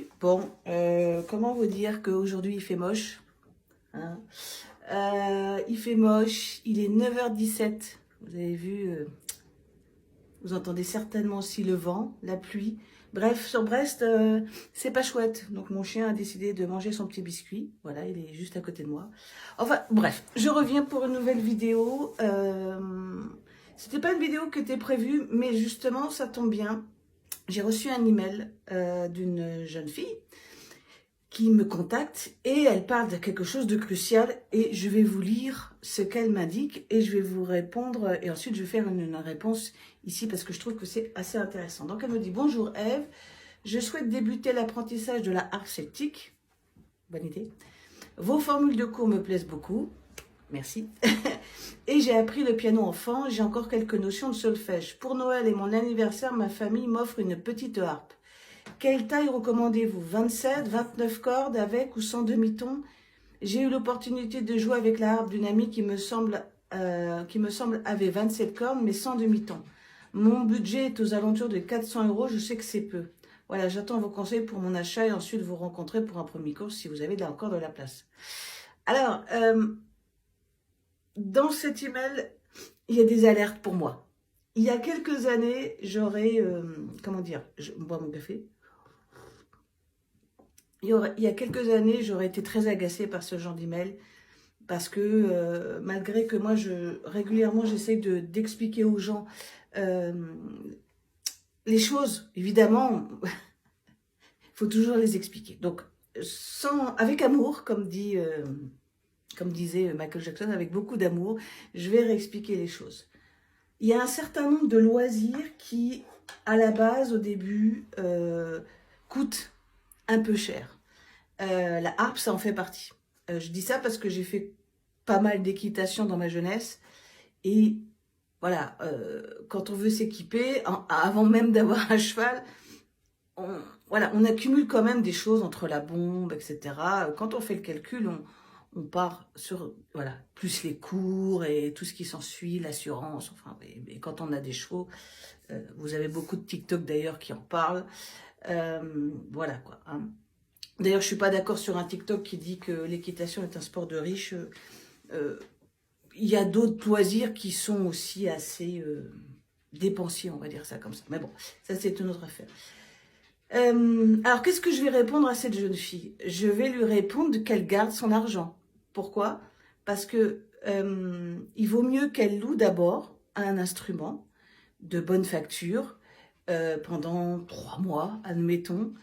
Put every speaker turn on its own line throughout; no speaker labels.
Salut. Bon, comment vous dire qu'aujourd'hui il fait moche, hein. Il fait moche, il est 9h17. Vous avez vu, vous entendez certainement aussi le vent, la pluie. Bref, sur Brest, c'est pas chouette. Donc mon chien a décidé de manger son petit biscuit. Voilà, il est juste à côté de moi. Enfin, bref, je reviens pour une nouvelle vidéo. C'était pas une vidéo qui était prévue, mais justement, ça tombe bien. J'ai reçu un email d'une jeune fille qui me contacte et elle parle de quelque chose de crucial et je vais vous lire ce qu'elle m'indique et je vais vous répondre et ensuite je vais faire une réponse ici parce que je trouve que c'est assez intéressant. Donc elle me dit: bonjour Ève, je souhaite débuter l'apprentissage de la harpe celtique. Bonne idée. Vos formules de cours me plaisent beaucoup. Merci. Et j'ai appris le piano enfant, j'ai encore quelques notions de solfège. Pour Noël et mon anniversaire, ma famille m'offre une petite harpe. Quelle taille recommandez-vous? 27, 29 cordes avec ou sans demi-ton? J'ai eu l'opportunité de jouer avec la harpe d'une amie qui me semble avait 27 cordes mais sans demi-ton. Mon budget est aux alentours de 400 €, je sais que c'est peu. Voilà, j'attends vos conseils pour mon achat et ensuite vous rencontrer pour un premier cours si vous avez encore de la place. Alors, dans cet email, il y a des alertes pour moi. Il y a quelques années, j'aurais, comment dire, je bois mon café. Il y a quelques années, j'aurais été très agacée par ce genre d'email parce que malgré que moi, régulièrement, j'essaie d'expliquer aux gens les choses, évidemment, il faut toujours les expliquer. Donc, avec amour, comme disait Michael Jackson, avec beaucoup d'amour, je vais réexpliquer les choses. Il y a un certain nombre de loisirs qui, à la base, au début, coûtent un peu cher. La harpe, ça en fait partie. Je dis ça parce que j'ai fait pas mal d'équitation dans ma jeunesse. Et voilà, quand on veut s'équiper, avant même d'avoir un cheval, on accumule quand même des choses entre la bombe, etc. Quand on fait le calcul, on part sur, voilà, plus les cours et tout ce qui s'ensuit, l'assurance, enfin, et quand on a des chevaux, vous avez beaucoup de TikTok d'ailleurs qui en parlent, voilà quoi, hein. D'ailleurs, je suis pas d'accord sur un TikTok qui dit que l'équitation est un sport de riches. Il y a d'autres loisirs qui sont aussi assez dépensiers, on va dire ça comme ça. Mais bon, ça c'est une autre affaire. Alors, qu'est-ce que je vais répondre à cette jeune fille? Je vais lui répondre qu'elle garde son argent. Pourquoi? Parce que il vaut mieux qu'elle loue d'abord un instrument de bonne facture pendant 3 mois, admettons,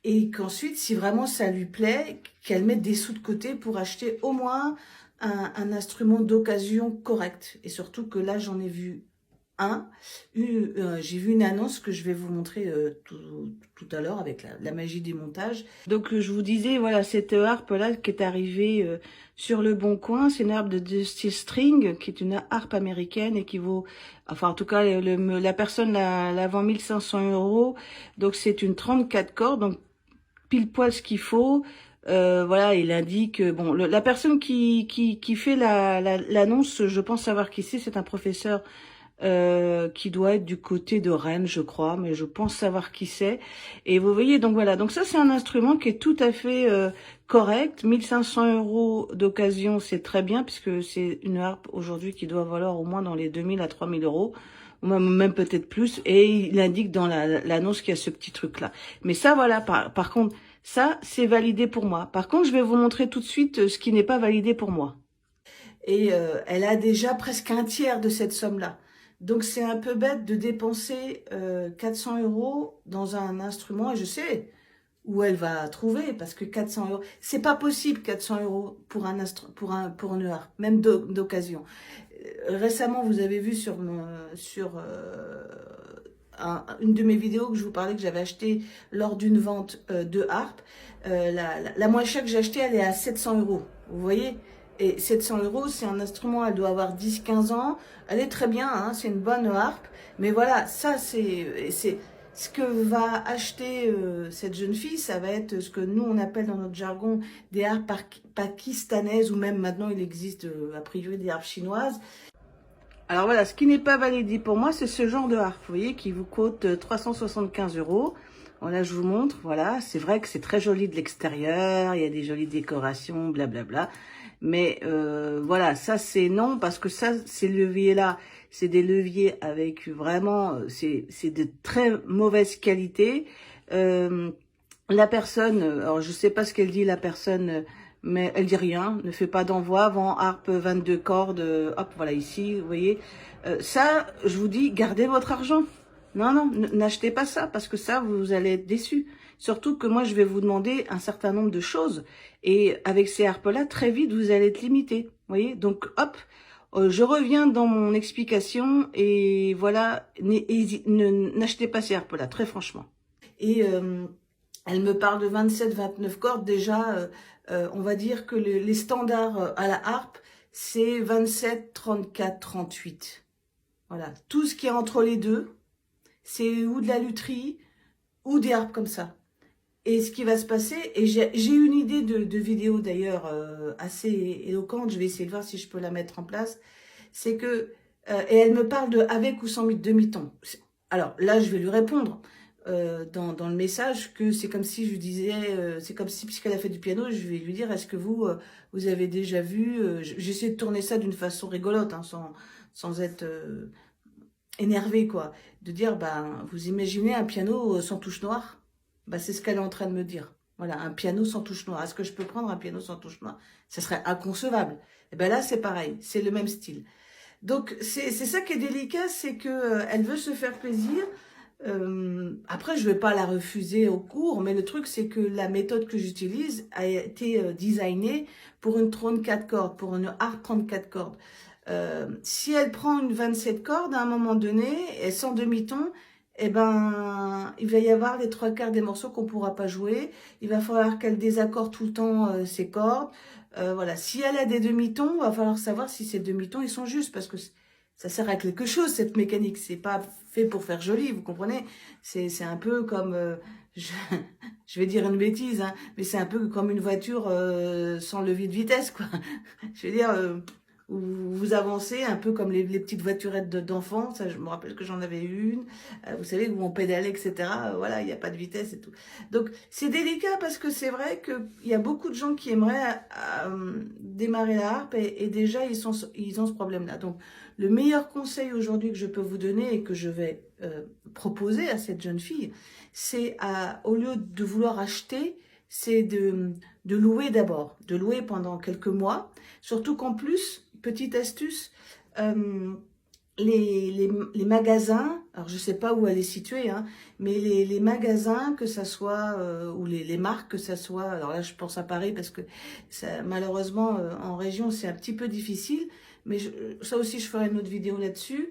et qu'ensuite, si vraiment ça lui plaît, qu'elle mette des sous de côté pour acheter au moins un instrument d'occasion correct. Et surtout que là, j'en ai vu j'ai vu une annonce que je vais vous montrer tout à l'heure avec la magie des montages. Donc je vous disais, voilà, cette harpe là qui est arrivée sur le Bon Coin, c'est une harpe de Dusty String qui est une harpe américaine et qui vaut, enfin en tout cas la personne la vend 1500 €. Donc c'est une 34 cordes, donc pile poil ce qu'il faut. Voilà, il indique, bon, la personne qui fait l'annonce, je pense savoir qui c'est un professeur qui doit être du côté de Rennes, je crois, mais je pense savoir qui c'est. Et vous voyez, donc voilà, donc ça c'est un instrument qui est tout à fait correct. 1500 € d'occasion, c'est très bien, puisque c'est une harpe aujourd'hui qui doit valoir au moins dans les 2000 à 3000 €, ou même peut-être plus, et il indique dans l'annonce qu'il y a ce petit truc-là. Mais ça, voilà, par contre, ça, c'est validé pour moi. Par contre, je vais vous montrer tout de suite ce qui n'est pas validé pour moi. Et elle a déjà presque un tiers de cette somme-là. Donc c'est un peu bête de dépenser 400 € dans un instrument, et je sais où elle va trouver, parce que 400 €, c'est pas possible 400 € pour une harpe, même d'occasion. Récemment, vous avez vu sur une de mes vidéos que je vous parlais que j'avais acheté lors d'une vente de harpe. La moins chère que j'ai achetée, elle est à 700 €. Vous voyez? Et 700 €, c'est un instrument, elle doit avoir 10-15 ans. Elle est très bien, hein, c'est une bonne harpe. Mais voilà, ça, c'est ce que va acheter cette jeune fille. Ça va être ce que nous, on appelle dans notre jargon des harpes pakistanaises, ou même maintenant, il existe a priori des harpes chinoises. Alors voilà, ce qui n'est pas validé pour moi, c'est ce genre de harpe, vous voyez, qui vous coûte 375 €. Voilà, je vous montre, voilà, c'est vrai que c'est très joli de l'extérieur, il y a des jolies décorations, blablabla. Mais voilà, ça c'est non, parce que ça, ces leviers-là, c'est des leviers avec vraiment, c'est de très mauvaise qualité. Euh, la personne, alors je sais pas ce qu'elle dit, la personne, mais elle dit rien, ne fait pas d'envoi, vend harpe 22 cordes, hop, voilà, ici, vous voyez. Ça, je vous dis, gardez votre argent. Non, non, n'achetez pas ça, parce que ça, vous allez être déçus. Surtout que moi, je vais vous demander un certain nombre de choses. Et avec ces harpes-là, très vite, vous allez être limité. Vous voyez, donc, hop, je reviens dans mon explication, et voilà, n'achetez pas ces harpes-là, très franchement. Et elle me parle de 27-29 cordes. Déjà, on va dire que les standards à la harpe, c'est 27, 34, 38. Voilà. Tout ce qui est entre les deux, c'est ou de la lutherie ou des harpes comme ça. Et ce qui va se passer, et j'ai une idée de vidéo d'ailleurs assez éloquente, je vais essayer de voir si je peux la mettre en place, c'est que, et elle me parle de avec ou sans demi-ton. Alors là, je vais lui répondre dans le message que c'est comme si je lui disais, c'est comme si, puisqu'elle a fait du piano, je vais lui dire, est-ce que vous avez déjà vu, j'essaie de tourner ça d'une façon rigolote, hein, sans être énervé, quoi, de dire, ben, vous imaginez un piano sans touche noire? Ben, c'est ce qu'elle est en train de me dire. Voilà, un piano sans touche noire. Est-ce que je peux prendre un piano sans touche noire? Ça serait inconcevable. Et ben là, c'est pareil, c'est le même style. Donc, c'est ça qui est délicat, c'est que elle veut se faire plaisir. Après, je vais pas la refuser au cours, mais le truc, c'est que la méthode que j'utilise a été designée pour une 34 cordes, pour une harpe 34 cordes. Si elle prend une 27 cordes, à un moment donné, et sans demi-ton, eh ben, il va y avoir les trois quarts des morceaux qu'on pourra pas jouer. Il va falloir qu'elle désaccorde tout le temps ses cordes. Voilà. Si elle a des demi-tons, il va falloir savoir si ces demi-tons, ils sont justes, parce que ça sert à quelque chose, cette mécanique. C'est pas fait pour faire joli, vous comprenez? C'est un peu comme, je, je vais dire une bêtise, hein, mais c'est un peu comme une voiture sans levier de vitesse, quoi. Je veux dire, vous avancez un peu comme les petites voiturettes d'enfants. Ça, je me rappelle que j'en avais une. Vous savez, où on pédalait, etc. Voilà, il n'y a pas de vitesse et tout. Donc, c'est délicat parce que c'est vrai qu'il y a beaucoup de gens qui aimeraient démarrer la harpe et déjà, ils ont ce problème-là. Donc, le meilleur conseil aujourd'hui que je peux vous donner et que je vais proposer à cette jeune fille, c'est au lieu de vouloir acheter, c'est de louer d'abord, de louer pendant quelques mois. Surtout qu'en plus, petite astuce, les magasins, alors je sais pas où elle est située, hein, mais les magasins, que ça soit, ou les marques, que ça soit, alors là je pense à Paris parce que ça, malheureusement en région c'est un petit peu difficile, mais ça aussi je ferai une autre vidéo là-dessus.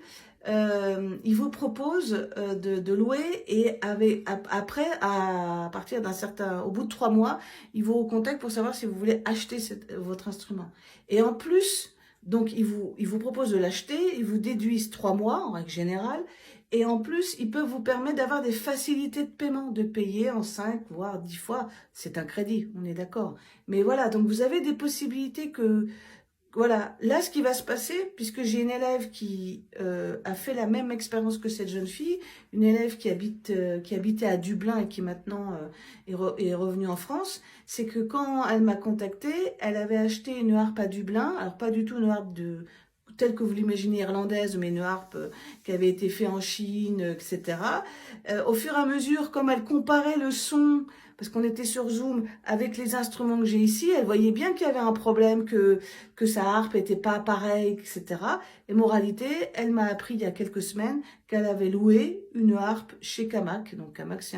Ils vous proposent de louer et après, à partir d'un certain, au bout de 3 mois, ils vous recontactent pour savoir si vous voulez acheter votre instrument. Et en plus, donc ils vous proposent de l'acheter, ils vous déduisent 3 mois en règle générale, et en plus, ils peuvent vous permettre d'avoir des facilités de paiement, de payer en 5 voire 10 fois. C'est un crédit, on est d'accord. Mais voilà, donc vous avez des possibilités que voilà, là, ce qui va se passer, puisque j'ai une élève qui a fait la même expérience que cette jeune fille, une élève qui habitait à Dublin et qui maintenant est revenue en France, c'est que quand elle m'a contactée, elle avait acheté une harpe à Dublin, alors pas du tout une harpe telle que vous l'imaginez irlandaise, mais une harpe qui avait été faite en Chine, etc. Au fur et à mesure, comme elle comparait le son, parce qu'on était sur Zoom, avec les instruments que j'ai ici, elle voyait bien qu'il y avait un problème, que sa harpe était pas pareille, etc. Et moralité, elle m'a appris il y a quelques semaines qu'elle avait loué une harpe chez Camac. Donc Camac, c'est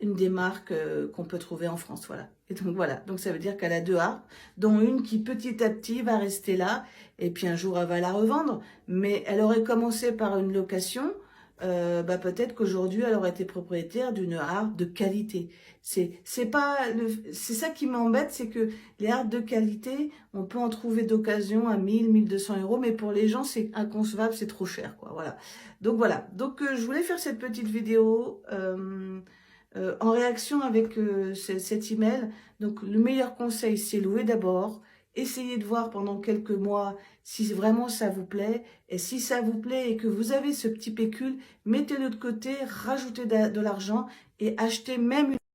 une des marques qu'on peut trouver en France, voilà. Et donc voilà, donc ça veut dire qu'elle a 2 harpes, dont une qui petit à petit va rester là, et puis un jour elle va la revendre, mais elle aurait commencé par une location, peut-être qu'aujourd'hui elle aurait été propriétaire d'une harpe de qualité. C'est ça qui m'embête, c'est que les harpes de qualité, on peut en trouver d'occasion à 1 200 euros, mais pour les gens c'est inconcevable, c'est trop cher, quoi. Voilà. Donc je voulais faire cette petite vidéo en réaction avec cet email. Donc le meilleur conseil, c'est louer d'abord, Essayez de voir pendant quelques mois si vraiment ça vous plaît. Et si ça vous plaît et que vous avez ce petit pécule, mettez-le de côté, rajoutez de l'argent et achetez même